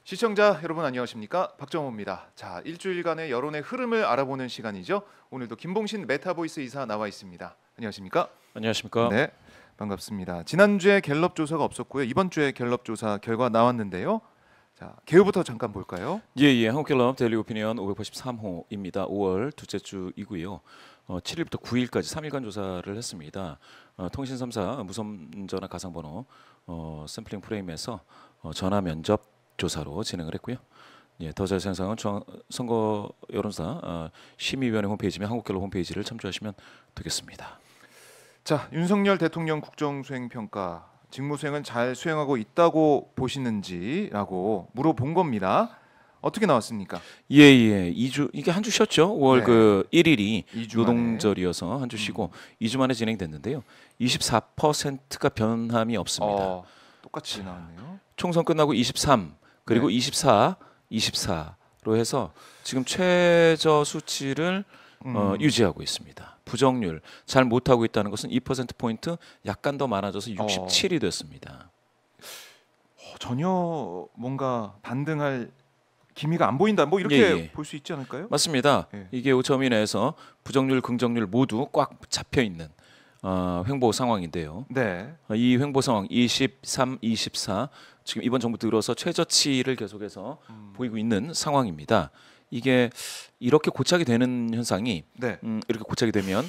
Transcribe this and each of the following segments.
시청자 여러분 안녕하십니까? 박정호입니다. 자, 일주일간의 여론의 흐름을 알아보는 시간이죠. 오늘도 김봉신 메타보이스 이사 나와 있습니다. 안녕하십니까? 안녕하십니까? 네, 반갑습니다. 지난주에 갤럽 조사가 없었고요. 이번 주에 갤럽 조사 결과 나왔는데요. 자, 개요부터 잠깐 볼까요? 예, 한국갤럽 데일리 오피니언 583호입니다. 5월 둘째 주이고요. 7일부터 9일까지 3일간 조사를 했습니다. 통신 3사 무선 전화 가상번호 샘플링 프레임에서 전화 면접 조사로 진행을 했고요. 예, 더 자세한 사항은 선거 여론사 심의위원회 홈페이지며 한국갤럽 홈페이지를 참조하시면 되겠습니다. 자, 윤석열 대통령 국정수행평가 직무수행은 잘 수행하고 있다고 보시는지라고 물어본 겁니다. 어떻게 나왔습니까? 예. 2주 이게 한 주 쉬었죠. 5월 네. 그 1일이 2주 노동절이어서 한 주 쉬고 2주 만에 진행됐는데요. 24%가 변함이 없습니다. 똑같이 나왔네요. 총선 끝나고 23 그리고 네. 24로 해서 지금 최저 수치를 유지하고 있습니다. 부정률 잘 못하고 있다는 것은 2% 포인트 약간 더 많아져서 67이 됐습니다. 전혀 뭔가 반등할 기미가 안 보인다. 뭐 이렇게 예. 볼 수 있지 않을까요? 맞습니다. 예. 이게 오차범위 내에서 부정률, 긍정률 모두 꽉 잡혀 있는 횡보 상황인데요. 네. 이 횡보 상황 23, 24 지금 이번 정부 들어서 최저치를 계속해서 보이고 있는 상황입니다. 이게 이렇게 고착이 되는 현상이 네. 이렇게 고착이 되면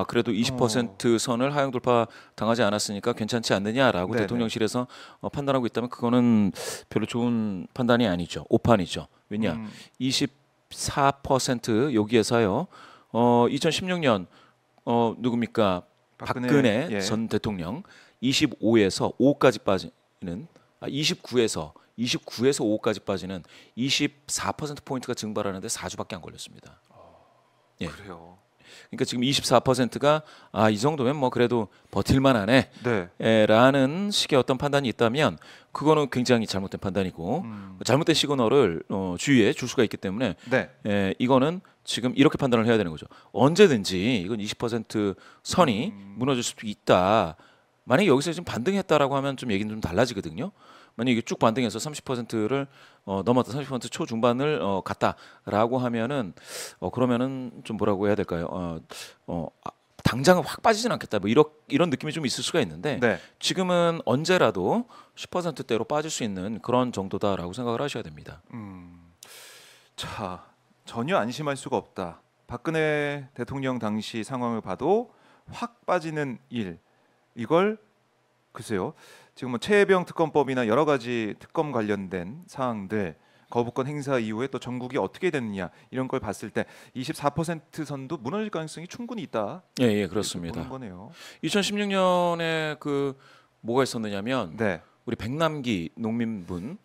그래도 20% 선을 하향 돌파 당하지 않았으니까 괜찮지 않느냐라고 네네. 대통령실에서 판단하고 있다면 그거는 별로 좋은 판단이 아니죠. 오판이죠. 왜냐? 24% 여기에서요. 2016년 누굽니까? 박근혜 예. 전 대통령 25에서 5까지 빠지는 29에서 5까지 빠지는 24% 포인트가 증발하는데 4주밖에 안 걸렸습니다. 예. 그래요. 그러니까 지금 24%가 이 정도면 뭐 그래도 버틸만하네. 네. 라는 식의 어떤 판단이 있다면 그거는 굉장히 잘못된 판단이고 잘못된 시그널을 주위에 줄 수가 있기 때문에 네. 이거는 지금 이렇게 판단을 해야 되는 거죠. 언제든지 이건 20% 선이 무너질 수도 있다. 만약에 여기서 지금 반등했다라고 하면 좀 얘기는 좀 달라지거든요. 만약에 이게 쭉 반등해서 30%를 넘었다 30% 초중반을 갔다라고 하면은 그러면은 좀 뭐라고 해야 될까요? 당장은 확 빠지진 않겠다. 뭐 이런 느낌이 좀 있을 수가 있는데 네. 지금은 언제라도 10%대로 빠질 수 있는 그런 정도다라고 생각을 하셔야 됩니다. 자, 전혀 안심할 수가 없다. 박근혜 대통령 당시 상황을 봐도 확 빠지는 일. 이걸 글쎄요. 지금 뭐 최혜병 특검법이나 여러 가지 특검 관련된 사항들 거부권 행사 이후에 또 전국이 어떻게 됐느냐 이런 걸 봤을 때 24% 선도 무너질 가능성이 충분히 있다. 예, 그렇습니다. 보는 거네요. 2016년에 그 뭐가 있었느냐면 네. 우리 백남기 농민분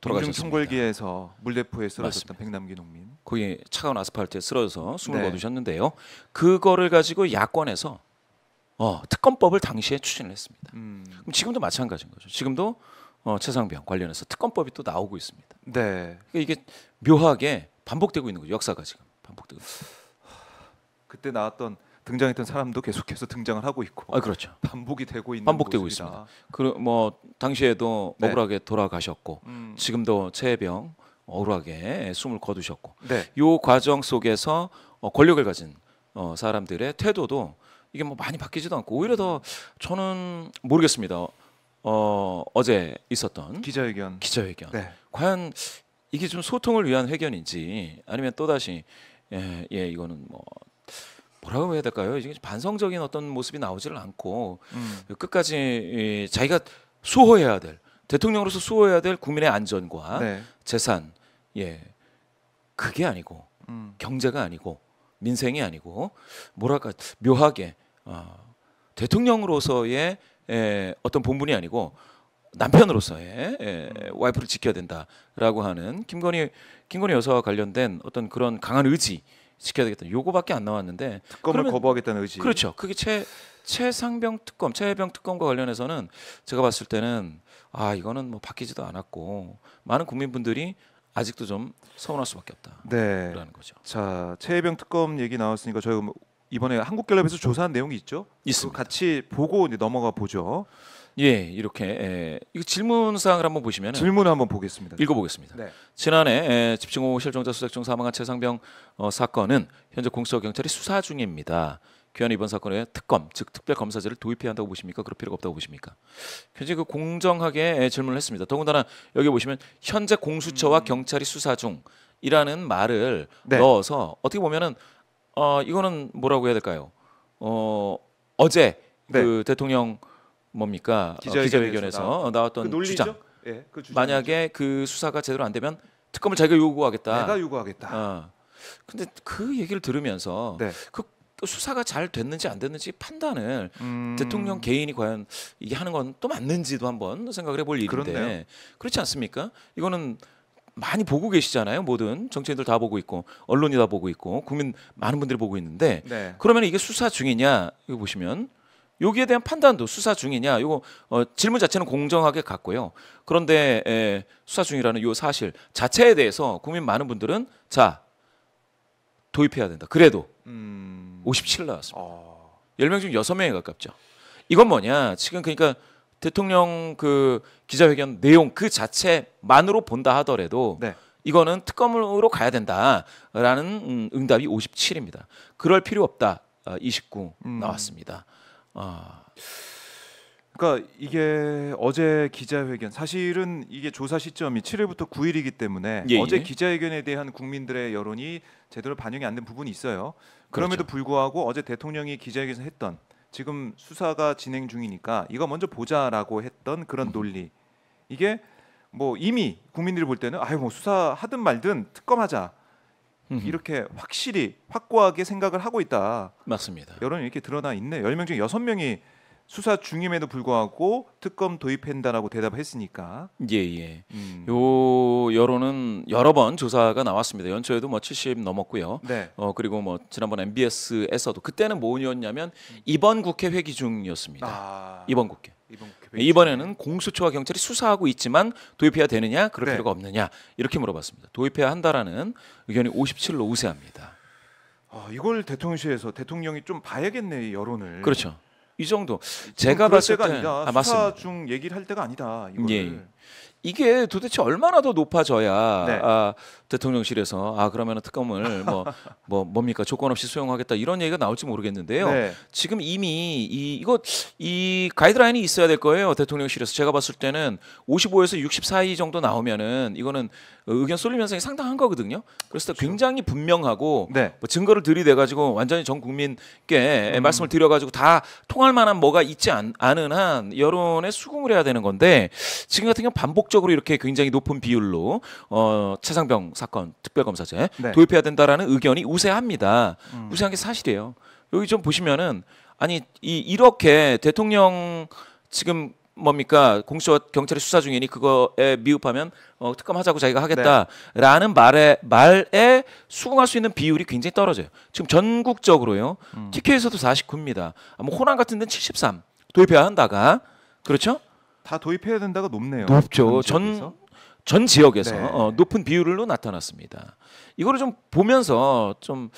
돌아가셨습니다. 청골기에서 물대포에 쓰러졌던 맞습니다. 백남기 농민. 거기 차가운 아스팔트에 쓰러져서 숨을 네. 거두셨는데요. 그거를 가지고 야권에서 특검법을 당시에 추진을 했습니다. 그럼 지금도 마찬가지인 거죠. 지금도 최상병 관련해서 특검법이 또 나오고 있습니다. 네. 그러니까 이게 묘하게 반복되고 있는 거죠. 역사가 지금 반복되고 있습니다. 그때 나왔던 등장했던 사람도 계속해서 등장을 하고 있고. 그렇죠. 반복이 되고 있는 반복되고 모습이다. 있습니다. 뭐 당시에도 네. 억울하게 돌아가셨고 지금도 최혜병 억울하게 숨을 거두셨고 네. 이 과정 속에서 권력을 가진 사람들의 태도도 이게 뭐 많이 바뀌지도 않고 오히려 더 저는 모르겠습니다. 어제 있었던 기자회견. 네. 과연 이게 좀 소통을 위한 회견인지 아니면 또 다시 이거는 뭐라고 해야 될까요? 이게 반성적인 어떤 모습이 나오지를 않고 끝까지 자기가 수호해야 될 대통령으로서 수호해야 될 국민의 안전과 네. 재산 그게 아니고 경제가 아니고 민생이 아니고 뭐랄까 묘하게 대통령으로서의 어떤 본분이 아니고 남편으로서의 와이프를 지켜야 된다라고 하는 김건희 여사와 관련된 어떤 그런 강한 의지 지켜야 되겠다. 요거밖에 안 나왔는데 특검을 거부하겠다는 의지. 그렇죠. 그게 최혜병 특검과 관련해서는 제가 봤을 때는 이거는 뭐 바뀌지도 않았고 많은 국민분들이 아직도 좀 서운할 수밖에 없다라는 거죠. 자, 최혜병 특검 얘기 나왔으니까 저희가 이번에 한국갤럽에서 조사한 내용이 있죠? 있습니다. 같이 보고 이제 넘어가 보죠. 예, 이렇게 이거 질문 사항을 한번 보시면 질문을 한번 보겠습니다. 읽어보겠습니다. 네. 지난해 집중호우 실종자 수색 중 사망한 최상병 사건은 현재 공수처 경찰이 수사 중입니다. 귀한 이번 사건에 특검, 즉 특별검사제를 도입해야 한다고 보십니까? 그럴 필요가 없다고 보십니까? 굉장히 그 공정하게 질문을 했습니다. 더군다나 여기 보시면 현재 공수처와 경찰이 수사 중이라는 말을 네. 넣어서 어떻게 보면은 이거는 뭐라고 해야 될까요? 어제 네. 그 대통령 뭡니까 기자회견에서 나왔던 그 논리죠? 주장. 예, 그 주장이죠. 만약에 그 수사가 제대로 안 되면 특검을 자기가 요구하겠다. 내가 요구하겠다. 근데 그 얘기를 들으면서 네. 그 수사가 잘 됐는지 안 됐는지 판단을 대통령 개인이 과연 이게 하는 건 또 맞는지도 한번 생각을 해볼 일인데 그렇네요. 그렇지 않습니까? 이거는 많이 보고 계시잖아요. 모든 정치인들 다 보고 있고 언론이 다 보고 있고 국민 많은 분들이 보고 있는데 네. 그러면 이게 수사 중이냐 이거 보시면 여기에 대한 판단도 수사 중이냐 이거 질문 자체는 공정하게 갔고요. 그런데 수사 중이라는 이 사실 자체에 대해서 국민 많은 분들은 자 도입해야 된다. 그래도 57 나왔습니다. 10명 중 6명에 가깝죠. 이건 뭐냐? 지금 그러니까 대통령 그 기자회견 내용 그 자체만으로 본다 하더라도 네. 이거는 특검으로 가야 된다라는 응답이 57입니다. 그럴 필요 없다. 29 나왔습니다. 그러니까 이게 어제 기자회견 사실은 이게 조사 시점이 7일부터 9일이기 때문에 예, 어제 예. 기자회견에 대한 국민들의 여론이 제대로 반영이 안 된 부분이 있어요. 그럼에도 불구하고 어제 대통령이 기자회견에서 했던 지금 수사가 진행 중이니까 이거 먼저 보자라고 했던 그런 논리 이게 뭐 이미 국민들이 볼 때는 아유 뭐 수사하든 말든 특검하자 이렇게 확실히 확고하게 생각을 하고 있다. 맞습니다. 여론이 이렇게 드러나 있네. 10명 중 6명이 수사 중임에도 불구하고 특검 도입한다라고 대답했으니까. 예. 요 여론은 여러 번 조사가 나왔습니다. 연초에도 뭐 70 넘었고요. 네. 그리고 뭐 지난번 MBS에서도 그때는 뭐였냐면 이번 국회 회기 중이었습니다. 이번 국회. 이번에는 공수처와 경찰이 수사하고 있지만 도입해야 되느냐, 그럴 네. 필요가 없느냐 이렇게 물어봤습니다. 도입해야 한다라는 의견이 57로 우세합니다. 이걸 대통령실에서 대통령이 좀 봐야겠네, 이 여론을. 그렇죠. 이 정도. 지금 제가 그럴 봤을 때가 때 아니다. 수사 맞습니다. 중 얘기를 할 때가 아니다. 이거를. 예. 이게 도대체 얼마나 더 높아져야 네. 대통령실에서 그러면 특검을 뭡니까 조건 없이 수용하겠다 이런 얘기가 나올지 모르겠는데요. 네. 지금 이미 이 가이드라인이 있어야 될 거예요. 대통령실에서 제가 봤을 때는 55에서 60 사이 정도 나오면은 이거는 의견 쏠림 현상이 상당한 거거든요. 그래서 굉장히 분명하고 네. 뭐 증거를 들이대 가지고 완전히 전 국민께 말씀을 드려 가지고 다 통할 만한 뭐가 있지 않은 한 여론에 수긍을 해야 되는 건데 지금 같은 경우 반복적으로 이렇게 굉장히 높은 비율로 최상병 사건 특별검사제 네. 도입해야 된다라는 의견이 우세합니다. 우세한 게 사실이에요. 여기 좀 보시면은 아니 이렇게 대통령 지금 뭡니까 공수처 경찰이 수사 중이니 그거에 미흡하면 특검하자고 자기가 하겠다라는 말에 수긍할 수 있는 비율이 굉장히 떨어져요. 지금 전국적으로요. TK에서도 49입니다. 뭐 호남 같은 데는 73 도입해야 한다가 그렇죠? 다 도입해야 된다가 높네요. 높죠. 다른 지역에서. 전 지역에서 네. 높은 비율로 나타났습니다. 이거를 좀 보면서 좀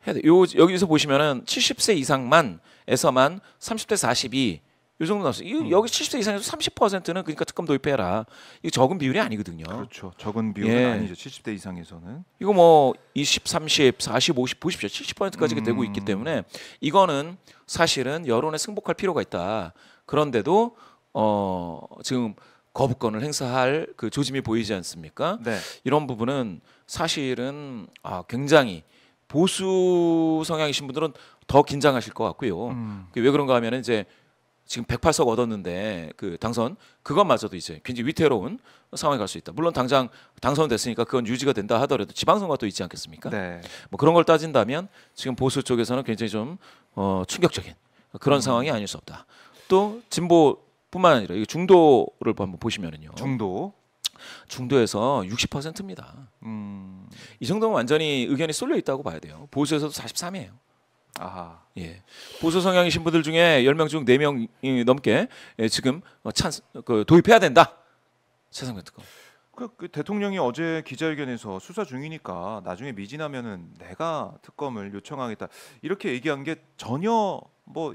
해야 돼. 여기서 보시면은 70세 이상만에서만 30대 42 이 정도 나왔어요. 여기 70세 이상에서 30%는 그러니까 특검 도입해라. 이거 적은 비율이 아니거든요. 그렇죠. 적은 비율은 예. 아니죠. 70대 이상에서는. 이거 뭐 20, 30, 40, 50 보십시오. 70%까지 되고 있기 때문에 이거는 사실은 여론에 승복할 필요가 있다. 그런데도 지금 거부권을 행사할 그 조짐이 보이지 않습니까? 네. 이런 부분은 사실은 굉장히 보수 성향이신 분들은 더 긴장하실 것 같고요. 왜 그런가 하면 이제 지금 108석 얻었는데 그 당선 그것마저도 이제 굉장히 위태로운 상황에 갈 수 있다. 물론 당장 당선됐으니까 그건 유지가 된다 하더라도 지방선거가 또 있지 않겠습니까? 네. 뭐 그런 걸 따진다면 지금 보수 쪽에서는 굉장히 좀 충격적인 그런 상황이 아닐 수 없다. 또 진보뿐만 아니라 이 중도를 한번 보시면은요. 중도에서 60%입니다. 이 정도면 완전히 의견이 쏠려 있다고 봐야 돼요. 보수에서도 43이에요. 아하. 예. 보수 성향이신 분들 중에 10명 중 4명이 넘게 지금 도입해야 된다. 최상병 특검. 그 대통령이 어제 기자회견에서 수사 중이니까 나중에 미진하면은 내가 특검을 요청하겠다 이렇게 얘기한 게 전혀 뭐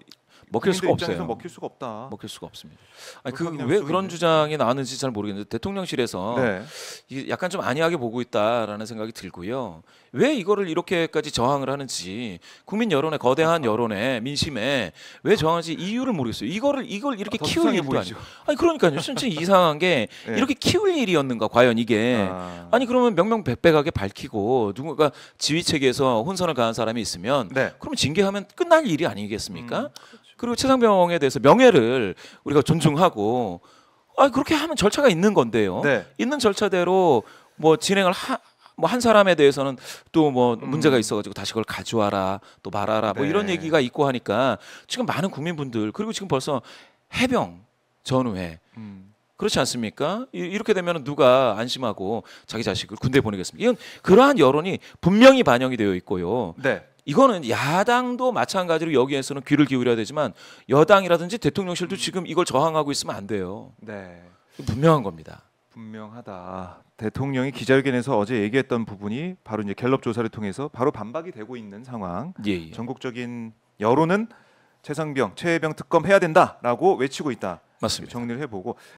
먹힐 수가 국민들 입장에서 없어요. 먹힐 수가 없다. 먹힐 수가 없습니다. 아니 그걸 그 확인할 왜 수가 그런 있네. 주장이 나왔는지 잘 모르겠는데 대통령실에서 네. 이게 약간 좀 안이하게 보고 있다라는 생각이 들고요. 왜 이거를 이렇게까지 저항을 하는지 국민 여론에 거대한 여론에 민심에 왜 저항하는지 이유를 모르겠어요. 이걸 이렇게 더 키울 수상해 일도 보이죠. 아니고. 아니 그러니까요. 진짜 이상한 게 네. 이렇게 키울 일이었는가 과연 이게. 아. 아니 그러면 명명백백하게 밝히고 누군가 지휘 체계에서 혼선을 가한 사람이 있으면 네. 그러면 징계하면 끝날 일이 아니겠습니까? 그렇죠. 그리고 최상병에 대해서 명예를 우리가 존중하고 그렇게 하면 절차가 있는 건데요. 네. 있는 절차대로 뭐 진행을 뭐 한 사람에 대해서는 또 뭐 문제가 있어가지고 다시 그걸 가져와라 또 말아라 뭐 네. 이런 얘기가 있고 하니까 지금 많은 국민분들 그리고 지금 벌써 해병 전후에 그렇지 않습니까? 이렇게 되면 누가 안심하고 자기 자식을 군대 보내겠습니까? 이건 그러한 여론이 분명히 반영이 되어 있고요. 네. 이거는 야당도 마찬가지로 여기에서는 귀를 기울여야 되지만 여당이라든지 대통령실도 지금 이걸 저항하고 있으면 안 돼요. 네. 분명한 겁니다. 분명하다. 대통령이 기자회견에서 어제 얘기했던 부분이 바로 이제 갤럽 조사를 통해서 바로 반박이 되고 있는 상황. 예. 전국적인 여론은 최해병 특검 해야 된다라고 외치고 있다. 맞습니다. 정리를 해보고